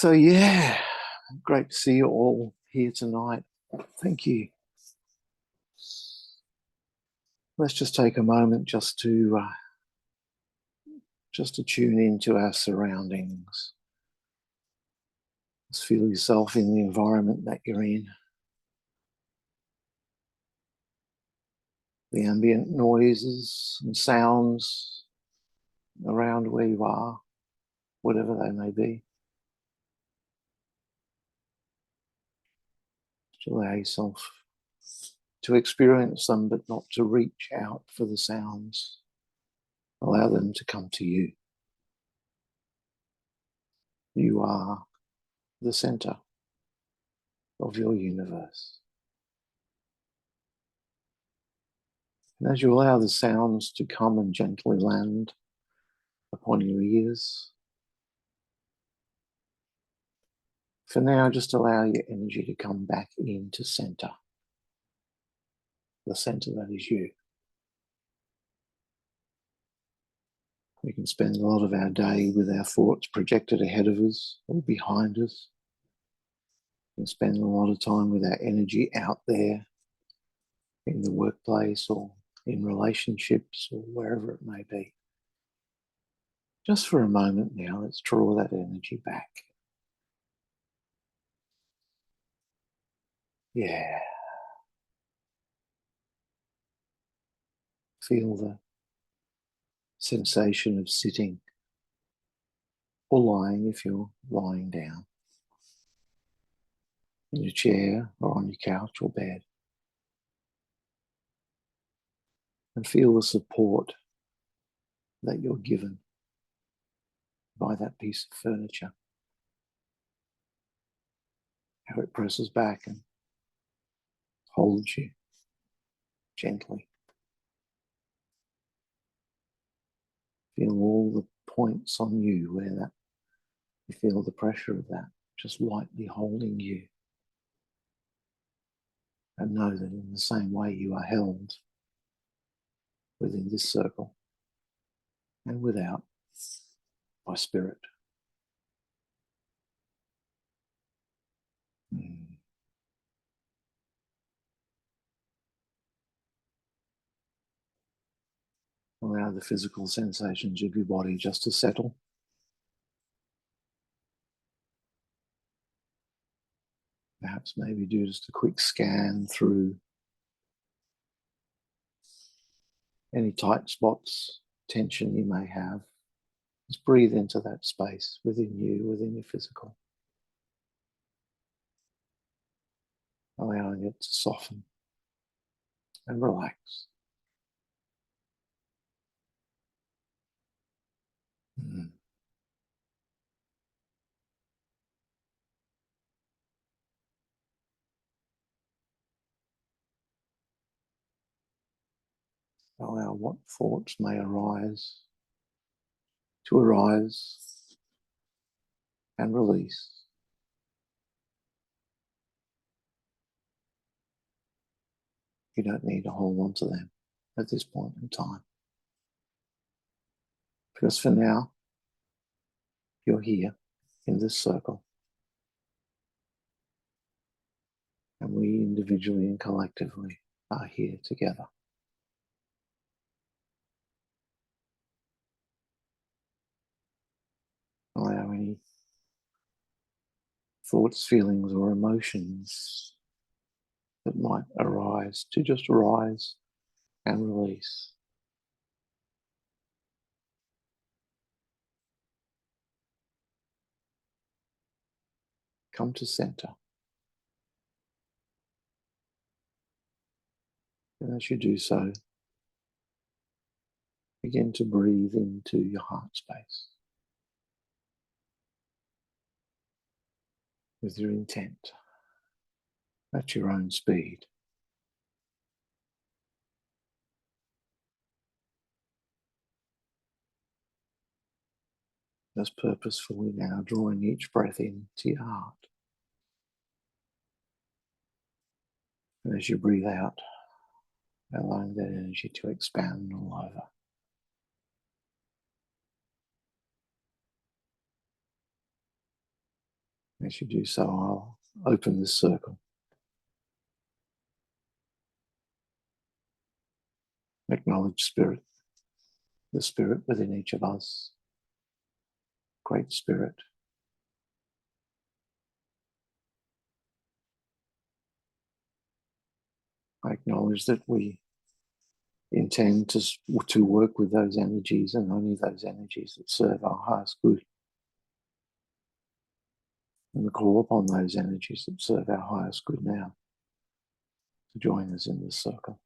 So yeah, great to see you all here tonight. Thank you. Let's just take a moment just to tune into our surroundings. Just feel yourself in the environment that you're in. The ambient noises and sounds around where you are, whatever they may be. Just allow yourself to experience them, but not to reach out for the sounds. Allow them to come to you. You are the center of your universe. And as you allow the sounds to come and gently land upon your ears, for now, just allow your energy to come back into center, the center that is you. We can spend a lot of our day with our thoughts projected ahead of us or behind us. We can spend a lot of time with our energy out there in the workplace or in relationships or wherever it may be. Just for a moment now, let's draw that energy back. Yeah. Feel the sensation of sitting or lying if you're lying down in your chair or on your couch or bed. And feel the support that you're given by that piece of furniture. How it presses back and holds you gently. Feel all the points on you where that you feel the pressure of that just lightly holding you. And know that in the same way you are held within this circle and without by spirit. Allow the physical sensations of your body just to settle. Perhaps maybe do just a quick scan through any tight spots, tension you may have. Just breathe into that space within you, within your physical. Allowing it to soften and relax. Allow what thoughts may arise to arise and release. You don't need to hold on to them at this point in time. Because for now, you're here in this circle. And we individually and collectively are here together. Allow any thoughts, feelings, or emotions that might arise to just arise and release. Come to center. And as you do so, begin to breathe into your heart space with your intent at your own speed. Just purposefully now drawing each breath into your heart. And as you breathe out, allowing that energy to expand all over. As you do so, I'll open this circle. Acknowledge spirit, the spirit within each of us, great spirit. I acknowledge that we intend to work with those energies, and only those energies that serve our highest good. And we call upon those energies that serve our highest good now to join us in this circle.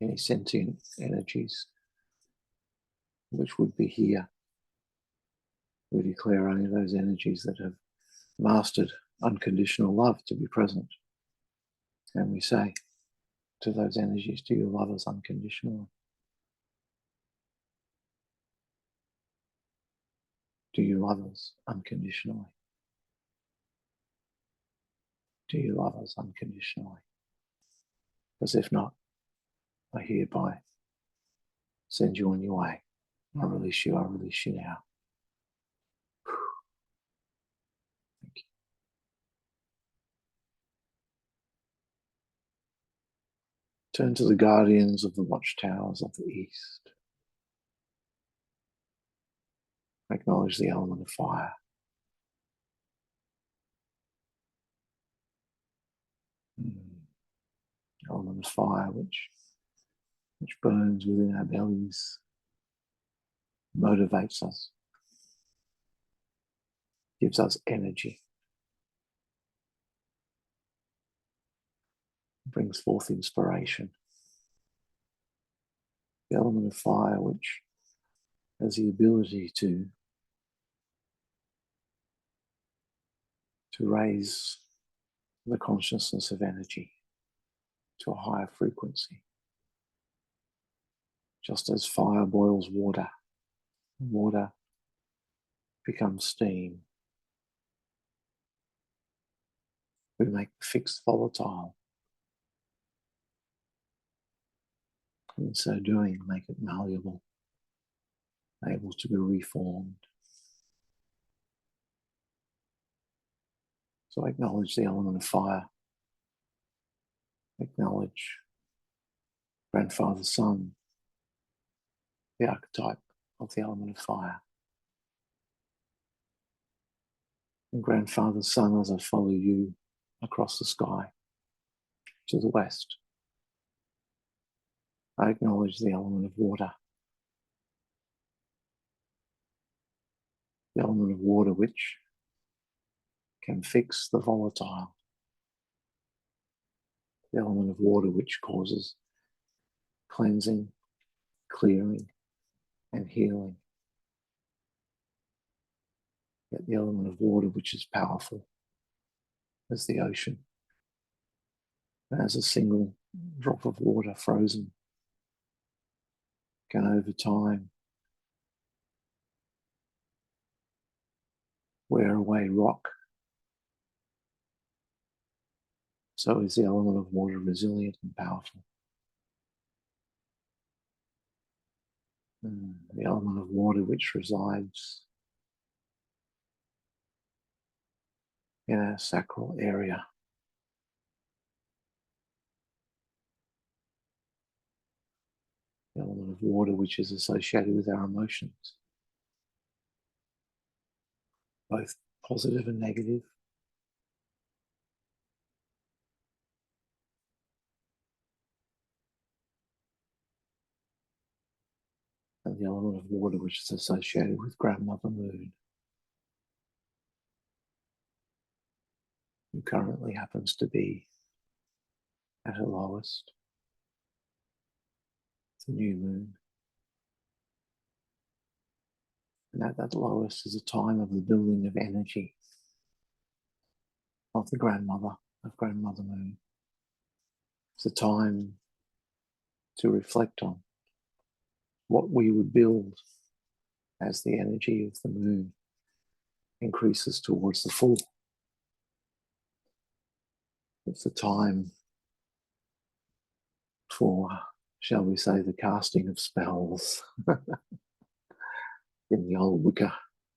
Any sentient energies which would be here, we declare only those energies that have mastered unconditional love to be present. And we say to those energies, do you love us unconditionally? Do you love us unconditionally? Do you love us unconditionally? Because if not, I hereby send you on your way. I release you now. Thank you. Turn to the guardians of the watchtowers of the east. Acknowledge the element of fire. Element of fire which burns within our bellies, motivates us, gives us energy, brings forth inspiration. The element of fire which has the ability to raise the consciousness of energy to a higher frequency. Just as fire boils water, water becomes steam. We make the fixed volatile. And in so doing, make it malleable, able to be reformed. So acknowledge the element of fire. Acknowledge grandfather sun, the archetype of the element of fire. And grandfather sun, as I follow you across the sky to the west, I acknowledge the element of water. The element of water which can fix the volatile. The element of water which causes cleansing, clearing, and healing. Yet the element of water which is powerful as the ocean. As a single drop of water frozen can over time wear away rock. So is the element of water resilient and powerful. The element of water which resides in our sacral area. The element of water which is associated with our emotions, both positive and negative. And the element of water which is associated with grandmother moon, who currently happens to be at her lowest, the new moon. And at that lowest is a time of the building of energy of the grandmother, of grandmother moon. It's a time to reflect on what we would build as the energy of the moon increases towards the full. It's a time for, shall we say, the casting of spells. following the old Wicca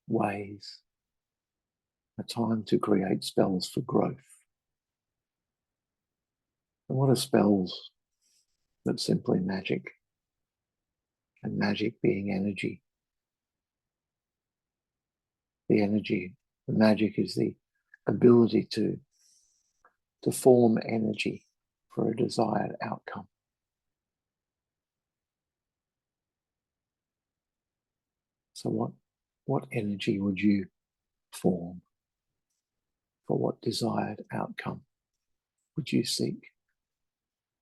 ways, a time to create spells for growth. And what are spells but simply magic? And magic being energy. The energy, the magic is the ability to form energy for a desired outcome. So what energy would you form? For what desired outcome would you seek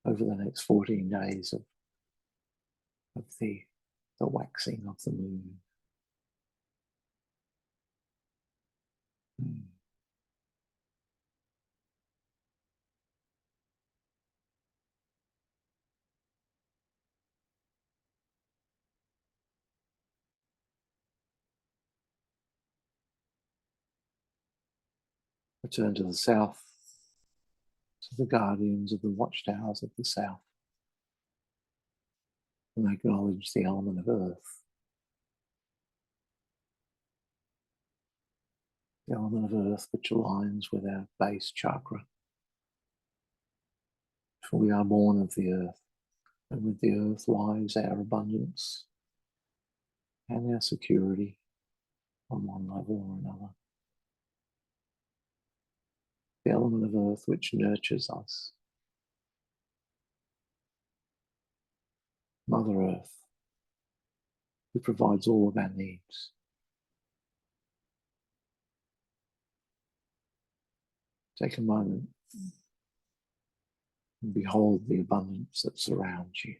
over the next 14 days of the waxing of the moon? Return to the south, to the guardians of the watchtowers of the south, and acknowledge the element of earth. The element of earth which aligns with our base chakra. For we are born of the earth, and with the earth lies our abundance and our security on one level or another. The element of earth which nurtures us. Mother Earth, who provides all of our needs. Take a moment and behold the abundance that surrounds you.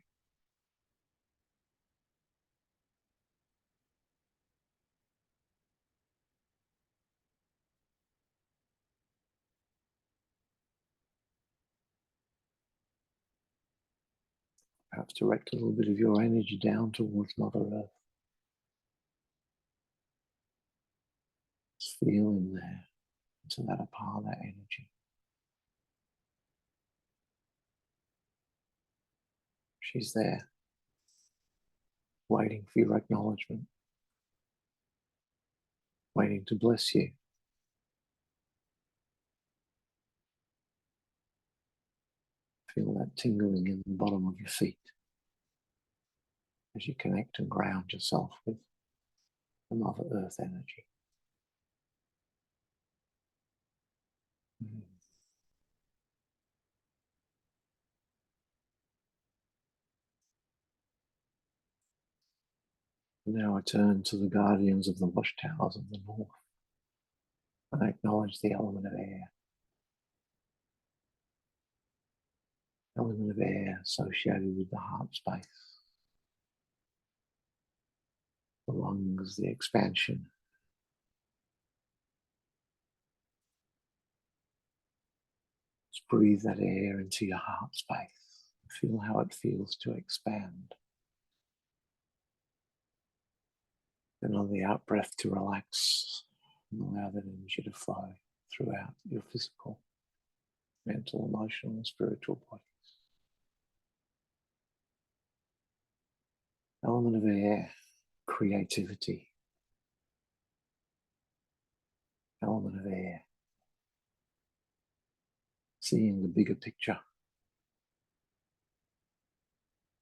Perhaps direct a little bit of your energy down towards Mother Earth. Just feel in there, into that part of that energy. She's there, waiting for your acknowledgement, waiting to bless you. Feel that tingling in the bottom of your feet as you connect and ground yourself with the Mother Earth energy. Now I turn to the guardians of the watchtowers of the north and I acknowledge the element of air. Element of air associated with the heart space. The lungs, the expansion. Just breathe that air into your heart space. Feel how it feels to expand. Then on the out breath to relax and allow that energy to flow throughout your physical, mental, emotional, and spiritual bodies. Element of air, creativity. Element of air, seeing the bigger picture.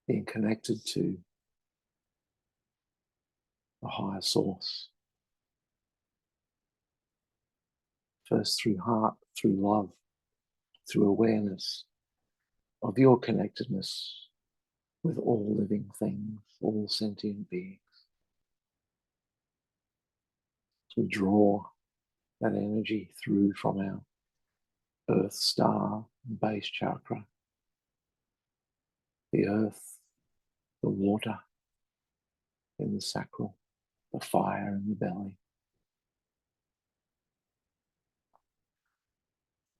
Being connected to a higher source. First through heart, through love, through awareness of your connectedness with all living things, all sentient beings. So we draw that energy through from our earth star and base chakra, the earth, the water in the sacral, the fire in the belly.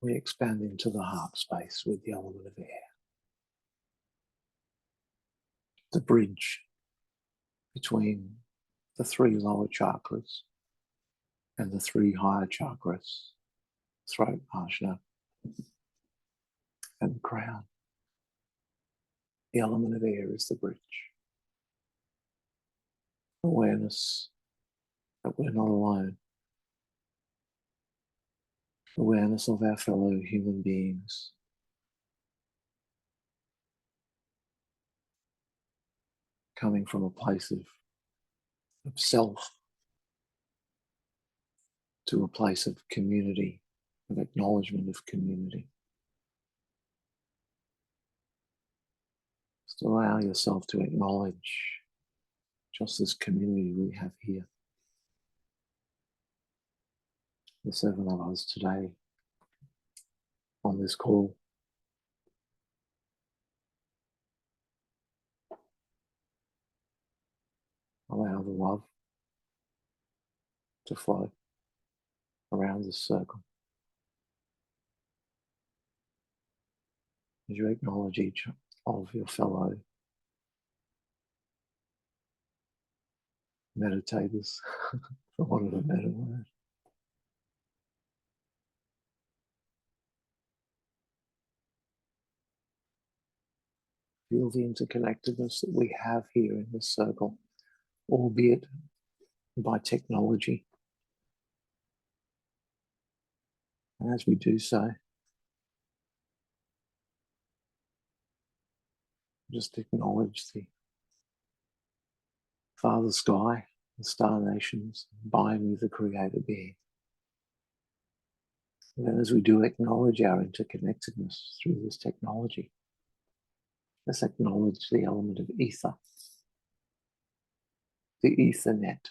We expand into the heart space with the element of air. The bridge between the three lower chakras and the three higher chakras, throat, ajna, and the crown. The element of air is the bridge. Awareness that we're not alone. Awareness of our fellow human beings. Coming from a place of self to a place of community, of acknowledgement of community. Just allow yourself to acknowledge just this community we have here. The 7 of us today on this call. Allow the love to flow around this circle. As you acknowledge each of your fellow meditators, for want of a better word. Feel the interconnectedness that we have here in this circle, albeit by technology. And as we do so, just acknowledge the Father Sky, the star nations, by me, the Creator being. And then as we do acknowledge our interconnectedness through this technology, let's acknowledge the element of ether, the Ethernet,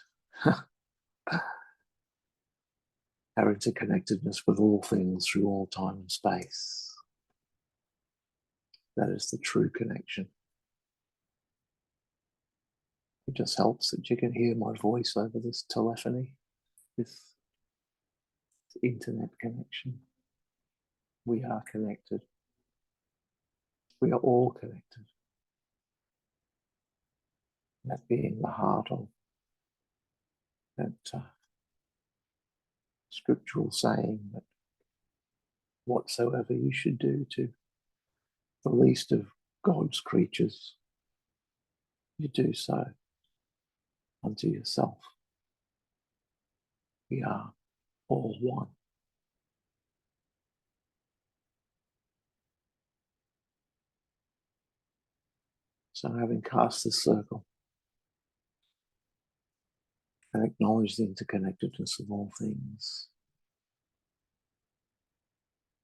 our interconnectedness with all things through all time and space. That is the true connection. It just helps that you can hear my voice over this telephony, this internet connection. We are connected. We are all connected. That being the heart of that scriptural saying that whatsoever you should do to the least of God's creatures, you do so unto yourself. We are all one. So having cast this circle and acknowledged the interconnectedness of all things,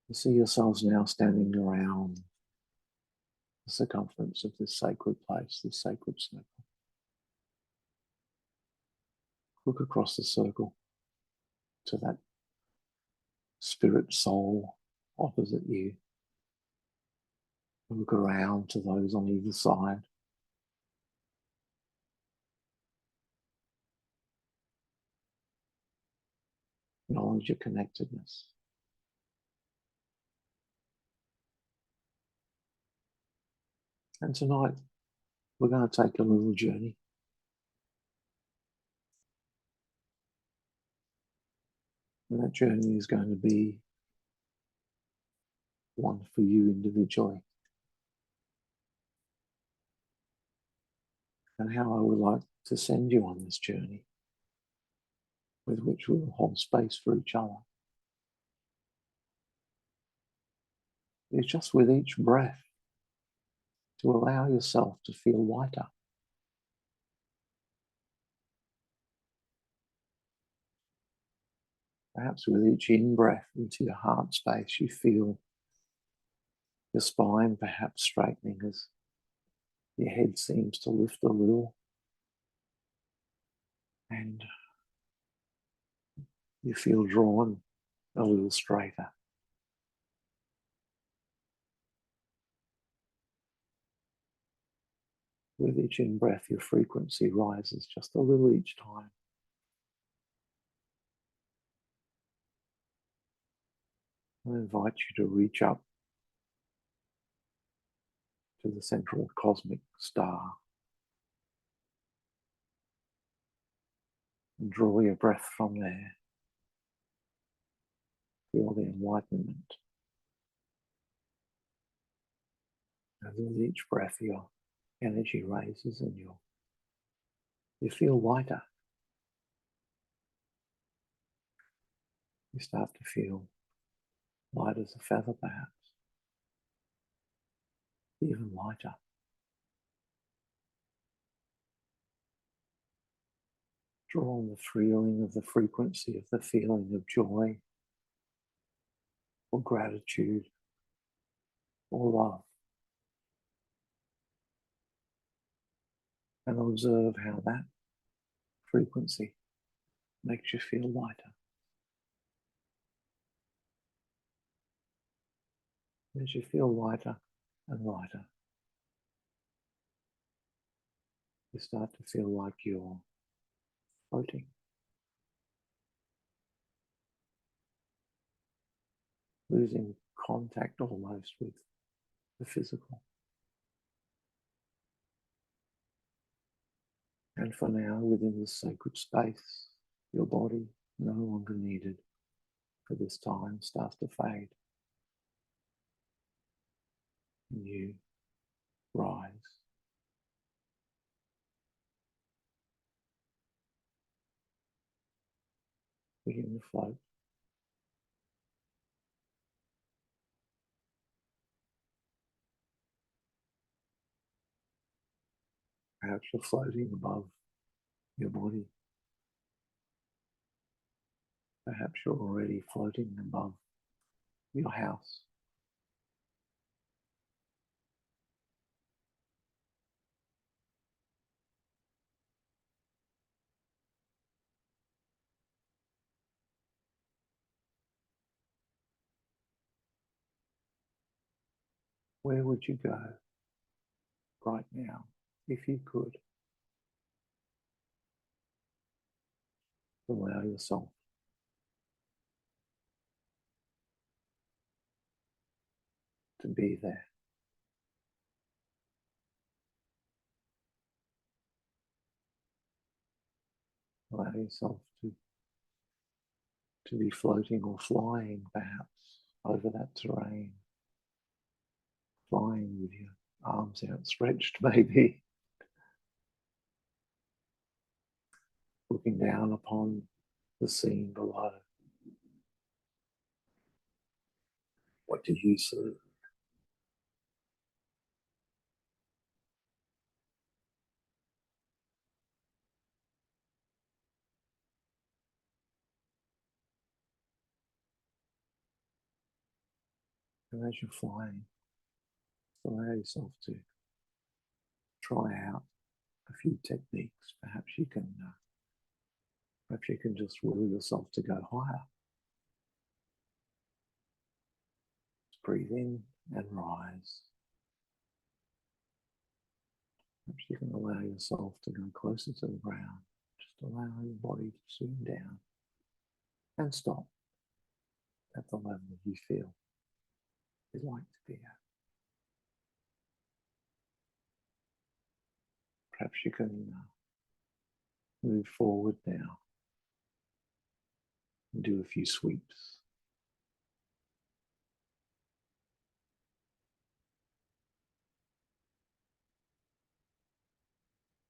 you see yourselves now standing around the circumference of this sacred place, this sacred circle. Look across the circle to that spirit soul opposite you. Look around to those on either side. Acknowledge your connectedness. And tonight, we're going to take a little journey. And that journey is going to be one for you individually. And how I would like to send you on this journey, with which we will hold space for each other, is just with each breath to allow yourself to feel lighter. Perhaps with each in-breath into your heart space, you feel your spine perhaps straightening as your head seems to lift a little, and you feel drawn a little straighter. With each in-breath, your frequency rises just a little each time. I invite you to reach up to the central cosmic star and draw your breath from there. Feel the enlightenment. And with each breath, your energy raises and you feel lighter. You start to feel light as a feather, perhaps, even lighter. Draw on the feeling of the frequency of the feeling of joy or gratitude or love, and observe how that frequency makes you feel lighter. As you feel lighter and lighter, you start to feel like you're floating, losing contact almost with the physical. And for now, within this sacred space, your body, no longer needed for this time, starts to fade. And you rise, begin to float. Perhaps you're floating above your body. Perhaps you're already floating above your house. Where would you go right now if you could allow yourself to be there? Allow yourself to be floating or flying perhaps over that terrain, flying with your arms outstretched maybe, looking down upon the scene below. What do you see? And as you're flying, allow yourself to try out a few techniques. Perhaps you can just will yourself to go higher. Just breathe in and rise. Perhaps you can allow yourself to go closer to the ground. Just allow your body to zoom down and stop at the level you feel you'd like to be at. Perhaps you can move forward now and do a few sweeps.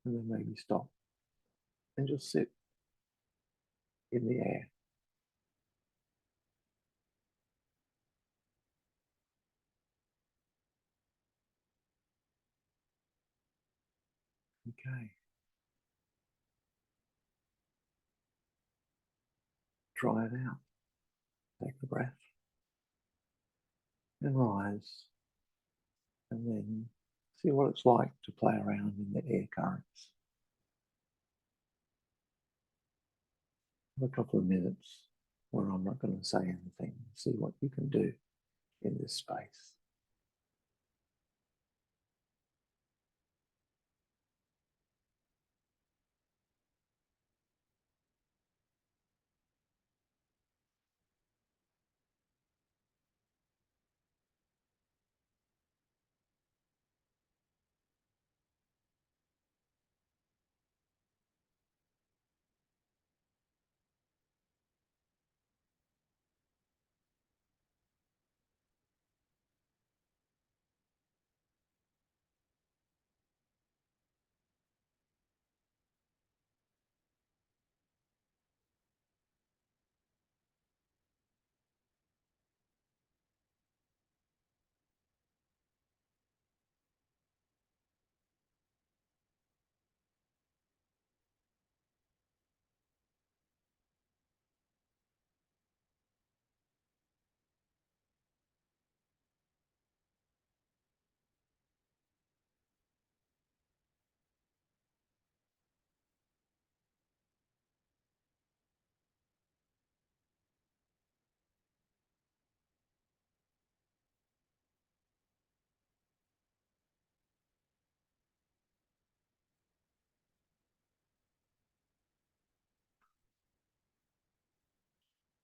And then maybe stop and just sit in the air. Okay. Try it out. Take a breath and rise, and then see what it's like to play around in the air currents. A couple of minutes where I'm not going to say anything. See what you can do in this space.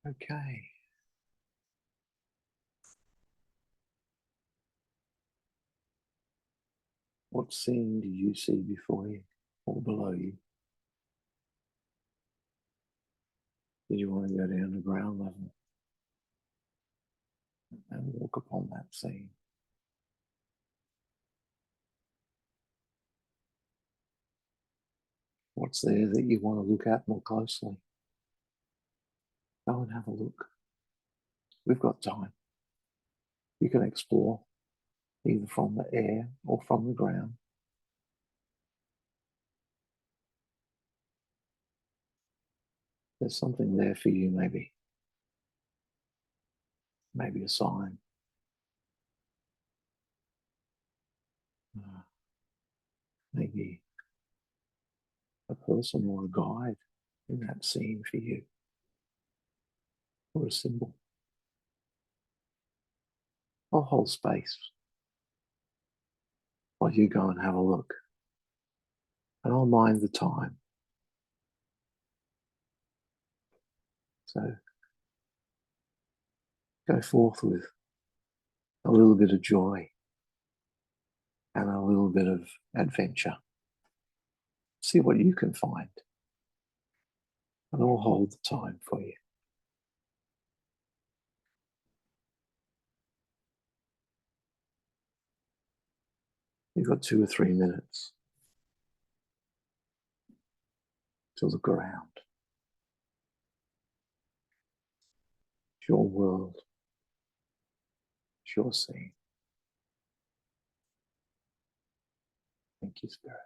Okay. What scene do you see before you or below you? Do you want to go down to ground level and walk upon that scene? What's there that you want to look at more closely? Go and have a look. We've got time. You can explore either from the air or from the ground. There's something there for you, maybe. Maybe a sign. Maybe a person or a guide in that scene for you, or a symbol. I'll hold space while you go and have a look. And I'll mind the time. So go forth with a little bit of joy and a little bit of adventure. See what you can find. And I'll hold the time for you. You've got 2 or 3 minutes to look around. It's your world. It's your scene. Thank you, Spirit.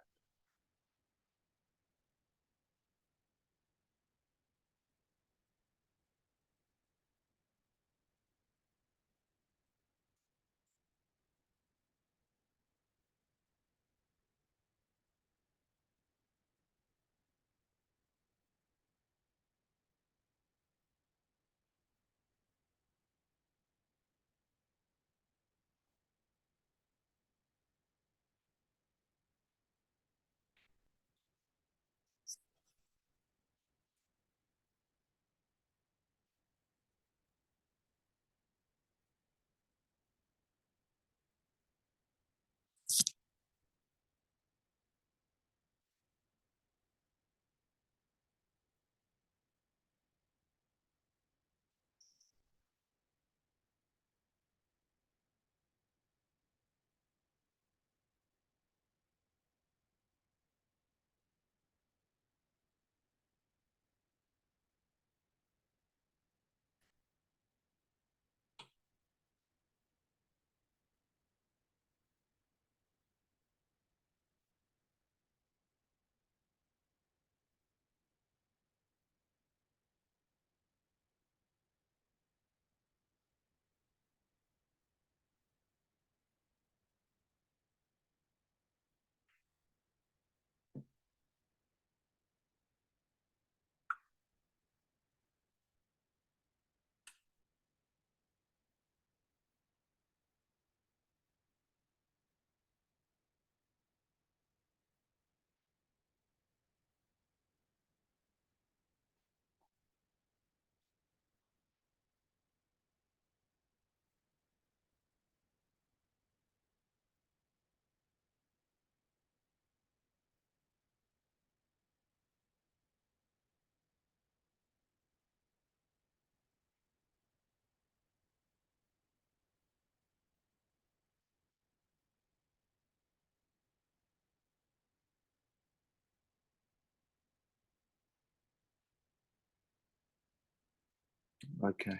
Okay.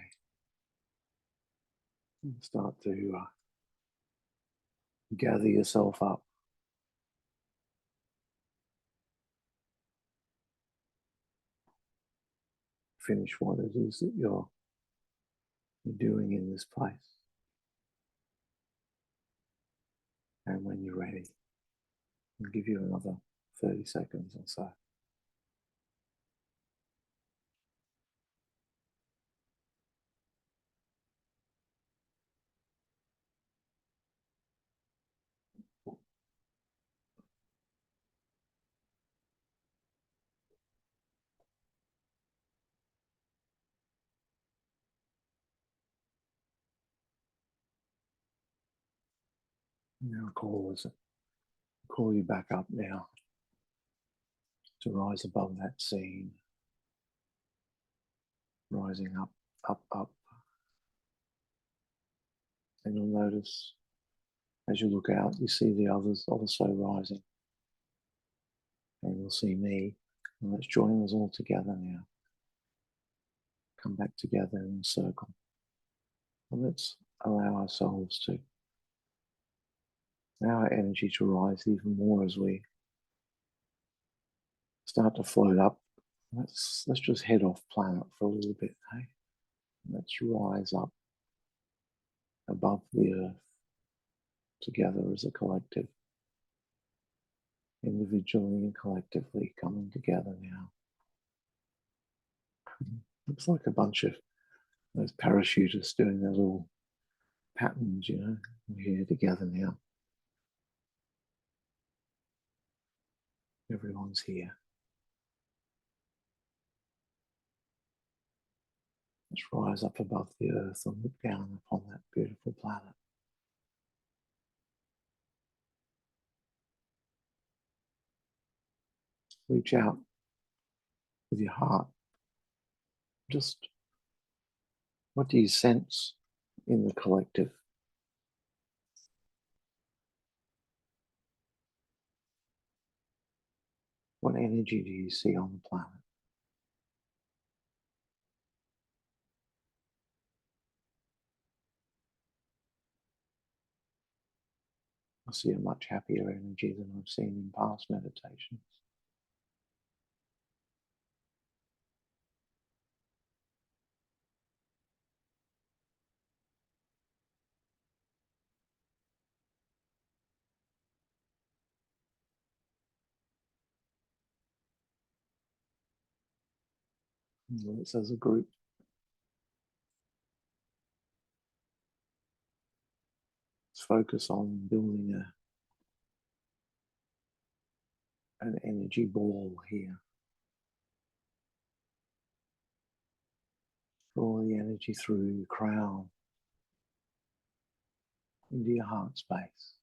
Start to gather yourself up. Finish what it is that you're doing in this place. And when you're ready, I'll give you another 30 seconds or so. Now call you back up now to rise above that scene, rising up, up, up. And you'll notice as you look out, you see the others also rising. And you'll see me. And let's join us all together now. Come back together in a circle. And let's allow ourselves to, our energy to rise even more as we start to float up. Let's just head off planet for a little bit, hey? Let's rise up above the earth together as a collective, individually and collectively coming together now. Looks like a bunch of those parachutists doing their little patterns, you know. We're here together now. Everyone's here. Let's rise up above the earth and look down upon that beautiful planet. Reach out with your heart. Just what do you sense in the collective? What energy do you see on the planet? I see a much happier energy than I've seen in past meditations. Let's, as a group, let's focus on building an energy ball here. Draw the energy through your crown into your heart space.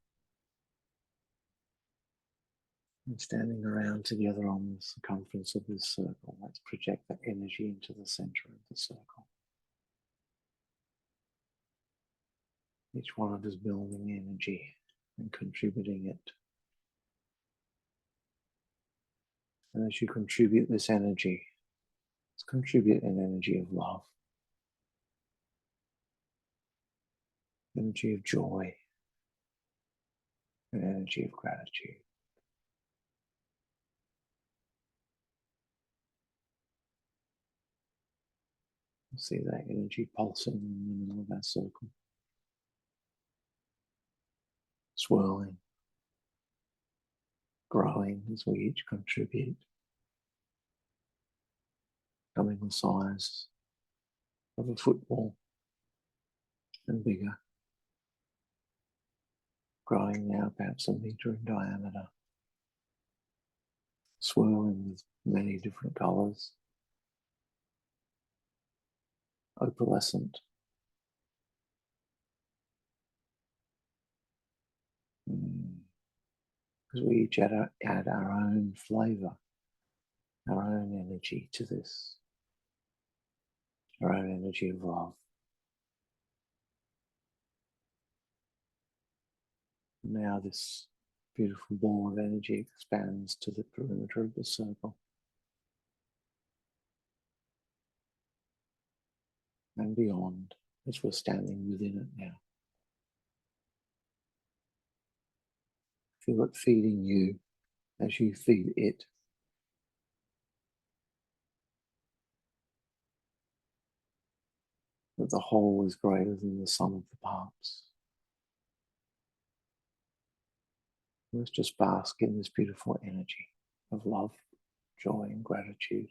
And standing around together on the circumference of this circle, let's project that energy into the center of the circle. Each one of us building energy and contributing it. And as you contribute this energy, let's contribute an energy of love, energy of joy, an energy of gratitude. See that energy pulsing in the middle of that circle, swirling, growing as we each contribute, becoming the size of a football and bigger, growing now perhaps a meter in diameter, swirling with many different colors, opalescent, because we each add our own flavor, our own energy to this, our own energy of love. Now this beautiful ball of energy expands to the perimeter of the circle and beyond as we're standing within it now. Feel it feeding you as you feed it. That the whole is greater than the sum of the parts. Let's just bask in this beautiful energy of love, joy, and gratitude.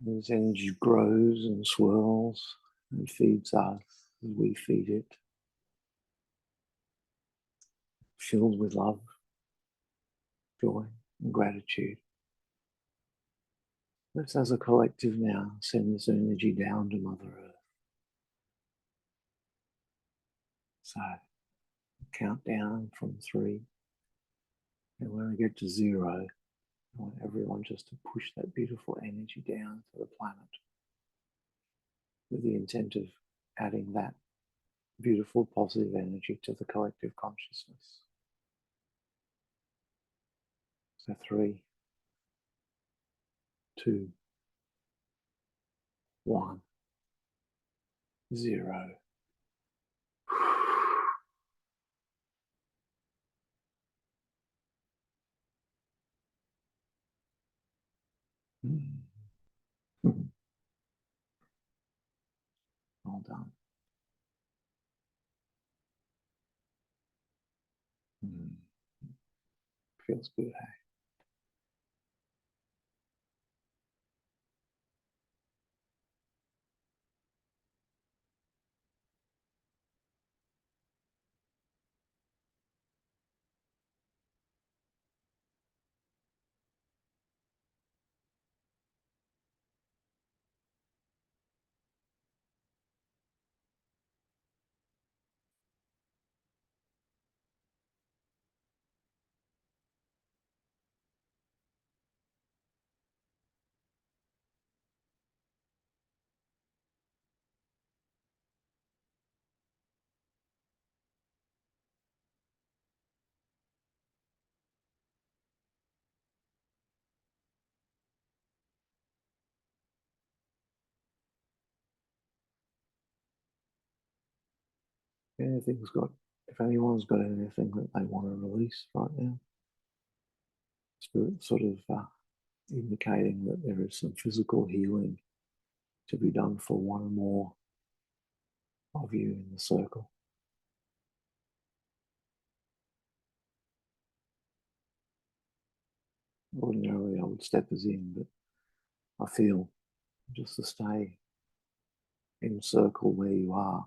This energy grows and swirls and feeds us as we feed it, filled with love, joy, and gratitude. Let's, as a collective now, send this energy down to Mother Earth. So, count down from 3, and when we get to 0, I want everyone just to push that beautiful energy down to the planet with the intent of adding that beautiful positive energy to the collective consciousness. So 3, 2, 1, 0. Well done. Feels good, hey? If anyone's got anything that they want to release right now, Spirit sort of indicating that there is some physical healing to be done for one or more of you in the circle. Ordinarily, I would step us in, but I feel just to stay in circle where you are.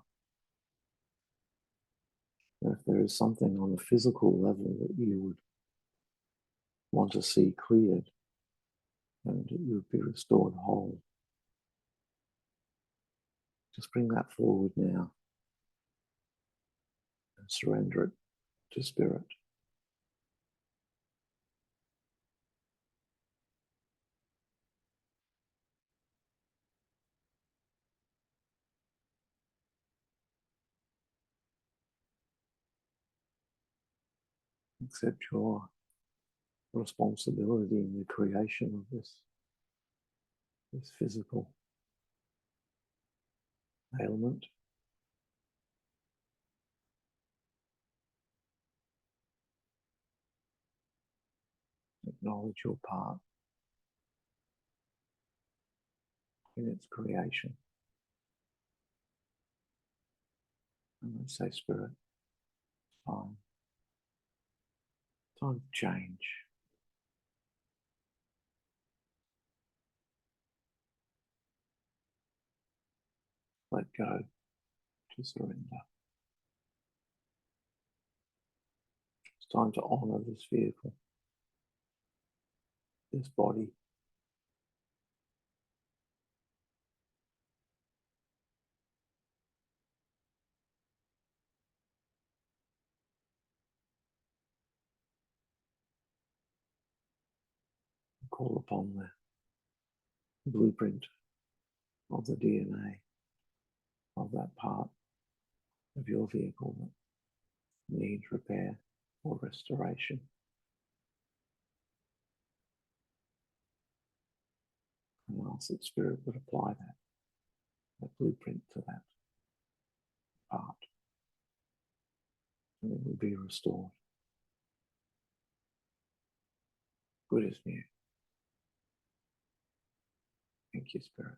If there is something on a physical level that you would want to see cleared and it would be restored whole, just bring that forward now and surrender it to Spirit. Accept your responsibility in the creation of this physical ailment. Acknowledge your part in its creation. And then say, Spirit, time to change. Let go, to surrender. It's time to honor this vehicle, this body. Call upon the blueprint of the DNA of that part of your vehicle that needs repair or restoration. And ask that Spirit would apply that blueprint to that part, and it will be restored. Good as new. Thank you, Spirit.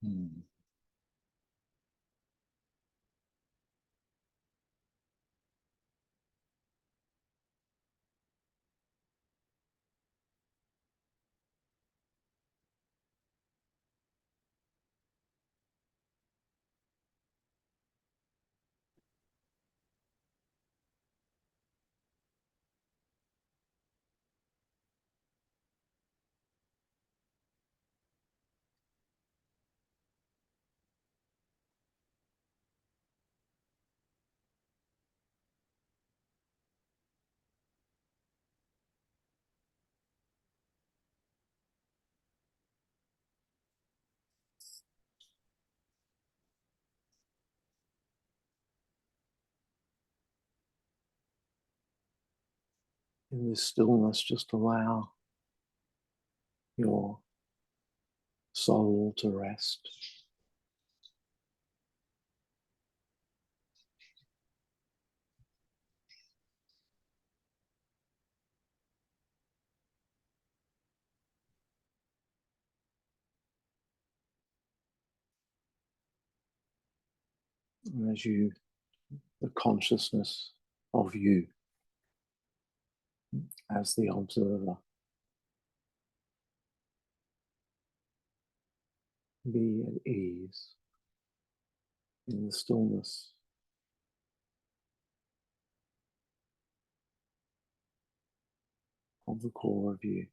Mm. In this stillness, just allow your soul to rest. And as you, the consciousness of you as the observer, be at ease in the stillness of the core of you.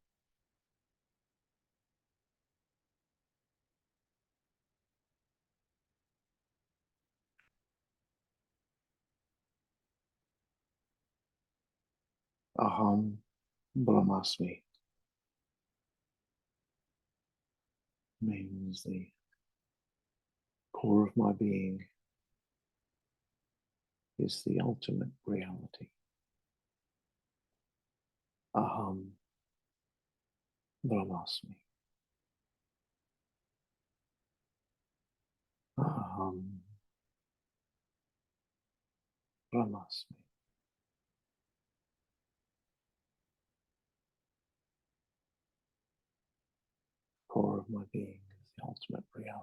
Aham Brahmasmi means the core of my being is the ultimate reality. Aham Brahmasmi. Aham Brahmasmi. Core of my being is the ultimate reality.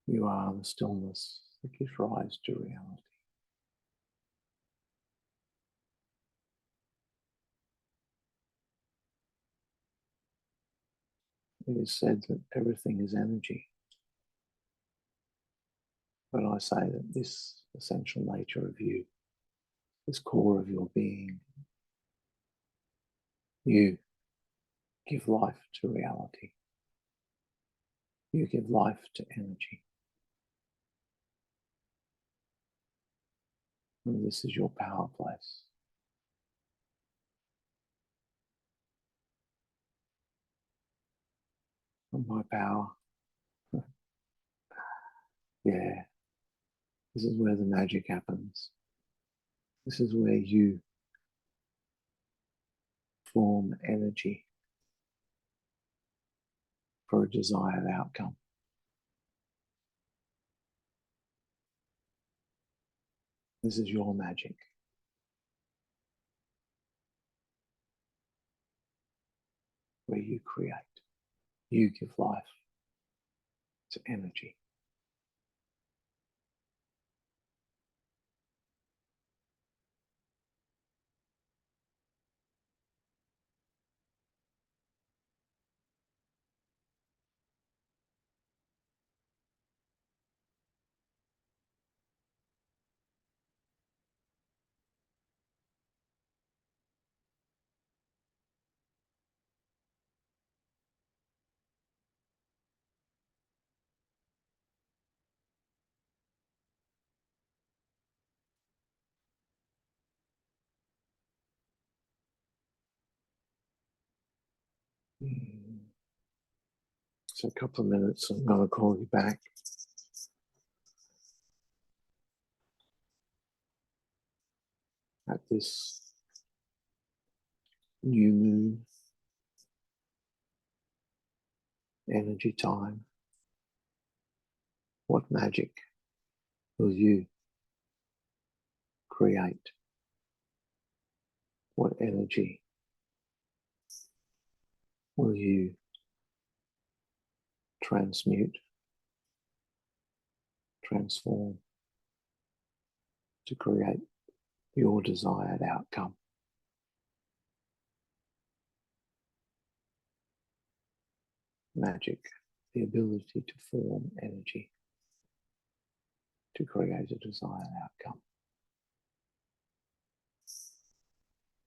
You are the stillness that gives rise to reality. It is said that everything is energy, but I say that this essential nature of you, this core of your being, you give life to reality. You give life to energy. And this is your power place. And my power, yeah, this is where the magic happens. This is where you form energy for a desired outcome. This is your magic. Where you create. You give life to energy. So a couple of minutes, I'm going to call you back. At this new moon energy time, what magic will you create? What energy will you transmute, transform to create your desired outcome. Magic, the ability to form energy to create a desired outcome.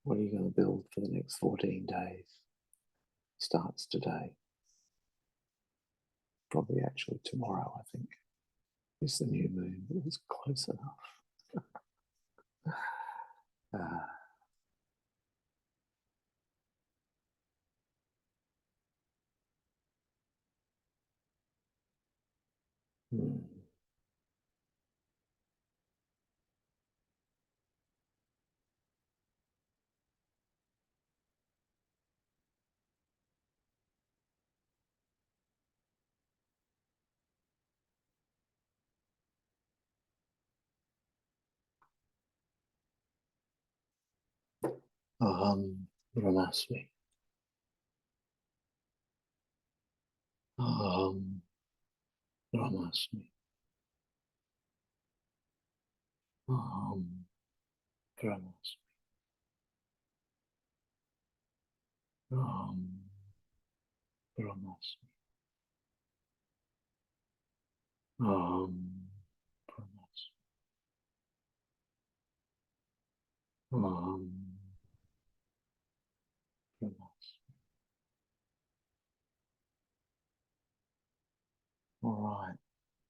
What are you going to build for the next 14 days? Starts today. Probably actually tomorrow, I think, is the new moon, but it's close enough. uh, hmm. Brahmasmi. Brahmasmi. Brahmasmi. Brahmasmi. Brahmasmi. Brahmasmi. All right.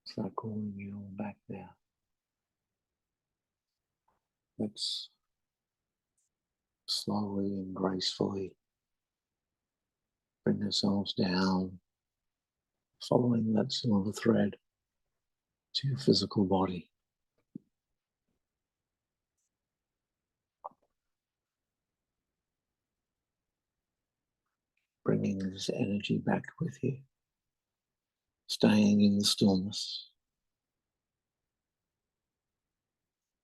Start calling you all back now. Let's slowly and gracefully bring ourselves down, following that silver thread to your physical body. Bringing this energy back with you, staying in the stillness,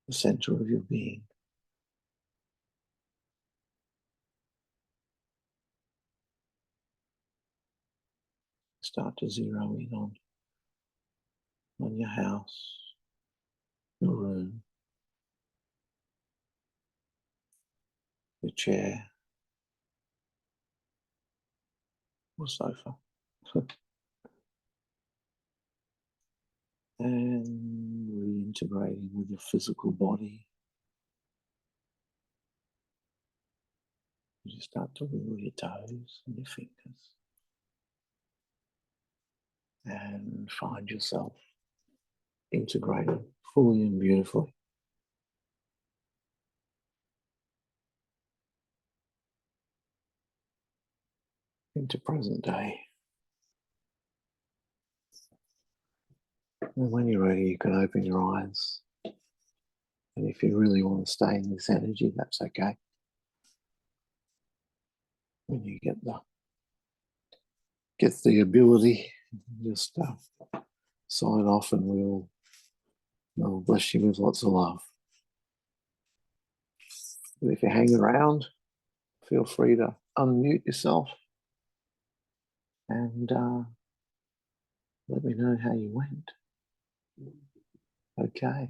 the center of your being. Start to zero in on your house, your room, your chair, or sofa. And reintegrating with your physical body. You start to wiggle your toes and your fingers. And find yourself integrating fully and beautifully into present day. And when you're ready, you can open your eyes. And if you really want to stay in this energy, that's okay. When you get the ability, just sign off and we'll bless you with lots of love. But if you hang around, feel free to unmute yourself and let me know how you went. Okay.